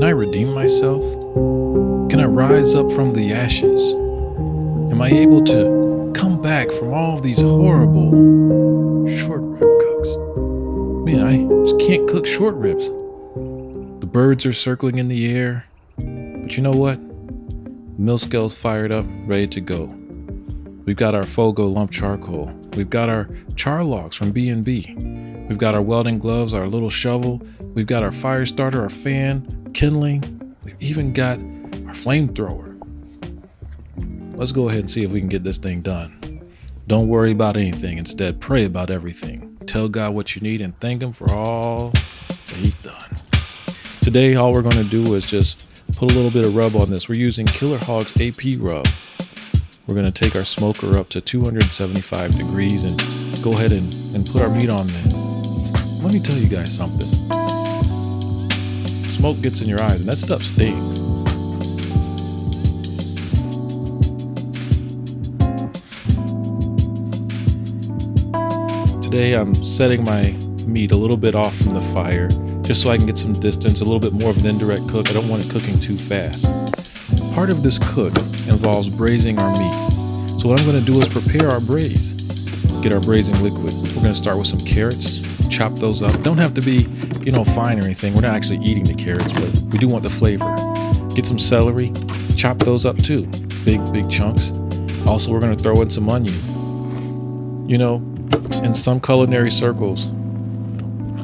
I redeem myself? Can I rise up from the ashes? Am I able to come back from all of these horrible short rib cooks? Man, I just can't cook short ribs. The birds are circling in the air, but you know what? The mill scale's fired up, ready to go. We've got our Fogo lump charcoal. We've got our char logs from B&B. We've got our welding gloves, our little shovel. We've got our fire starter, our fan, kindling. We've even got our flamethrower. Let's go ahead and see if we can get this thing done. Don't worry about anything. Instead, pray about everything. Tell God what you need and thank Him for all that He's done. Today, all we're going to do is just put a little bit of rub on this. We're using Killer Hog's AP rub. We're going to take our smoker up to 275 degrees and go ahead and put our meat on there. Let me tell you guys something. Smoke gets in your eyes and that stuff stings. Today I'm setting my meat a little bit off from the fire just so I can get some distance, a little bit more of an indirect cook. I don't want it cooking too fast. Part of this cook involves braising our meat. So what I'm going to do is prepare our braise. Get our braising liquid. We're going to start with some carrots, chop those up. Don't have to be, fine or anything. We're not actually eating the carrots, but we do want the flavor. Get some celery, chop those up too. Big chunks. Also, we're going to throw in some onion. In some culinary circles,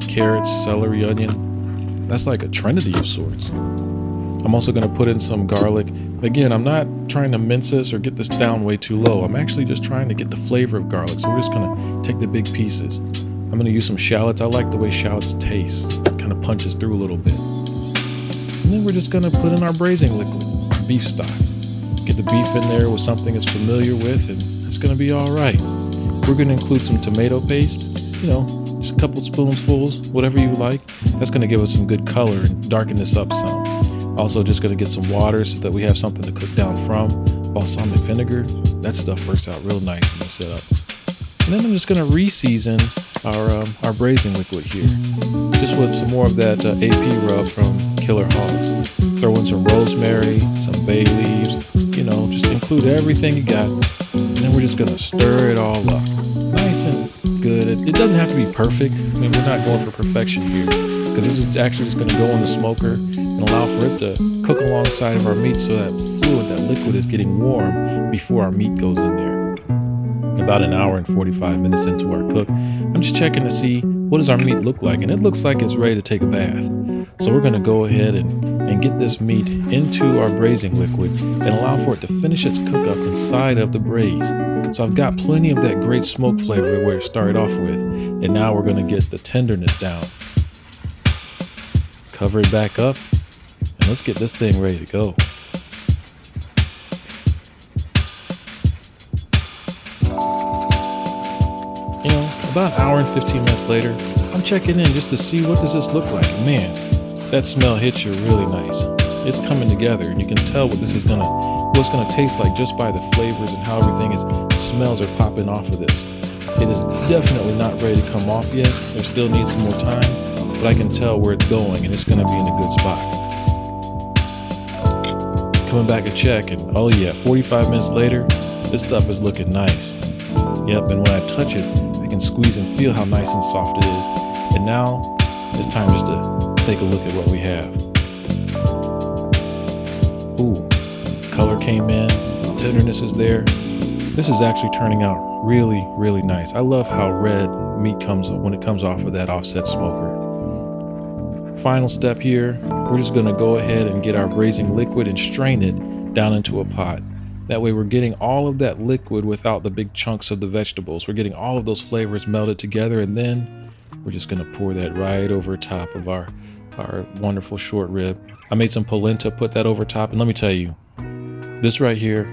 carrots, celery, onion, that's like a trinity of sorts. I'm also going to put in some garlic. Again, I'm not trying to mince this or get this down way too low. I'm actually just trying to get the flavor of garlic. So we're just going to take the big pieces. I'm going to use some shallots. I like the way shallots taste. It kind of punches through a little bit. And then we're just going to put in our braising liquid, beef stock. Get the beef in there with something it's familiar with, and it's going to be all right. We're going to include some tomato paste, just a couple spoonfuls, whatever you like. That's going to give us some good color and darken this up some. Also just going to get some water so that we have something to cook down from. Balsamic vinegar, that stuff works out real nice in the setup. And then I'm just going to re-season our braising liquid here. Just with some more of that AP rub from Killer Hogs. Throw in some rosemary, some bay leaves, just include everything you got. And then we're just going to stir it all up. Nice and good. It doesn't have to be perfect. We're not going for perfection here, because this is actually just going to go in the smoker and allow for it to cook alongside of our meat so that fluid, that liquid is getting warm before our meat goes in there. About an hour and 45 minutes into our cook, I'm just checking to see what does our meat look like, and it looks like it's ready to take a bath. So we're going to go ahead and get this meat into our braising liquid and allow for it to finish its cook up inside of the braise. So I've got plenty of that great smoke flavor where it started off with, and now we're going to get the tenderness down. Cover it back up, and let's get this thing ready to go. About an hour and 15 minutes later, I'm checking in just to see what does this look like. Man, that smell hits you really nice. It's coming together, and you can tell what it's gonna taste like just by the flavors and how everything is. The smells are popping off of this. It is definitely not ready to come off yet. There still needs some more time, but I can tell where it's going, and it's gonna be in a good spot. Coming back to check, and oh yeah, 45 minutes later, this stuff is looking nice. Yep, and when I touch it, I can squeeze and feel how nice and soft it is. And now it's time just to take a look at what we have. Ooh, color came in, tenderness is there. This is actually turning out really, really nice. I love how red meat comes when it comes off of that offset smoker. Final step here, we're just gonna go ahead and get our braising liquid and strain it down into a pot. That way we're getting all of that liquid without the big chunks of the vegetables. We're getting all of those flavors melted together, and then we're just gonna pour that right over top of our wonderful short rib. I made some polenta, put that over top, and let me tell you, this right here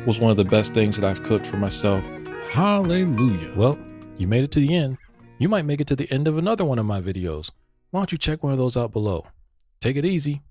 was one of the best things that I've cooked for myself. Hallelujah. Well, you made it to the end. You might make it to the end of another one of my videos. Why don't you check one of those out below? Take it easy.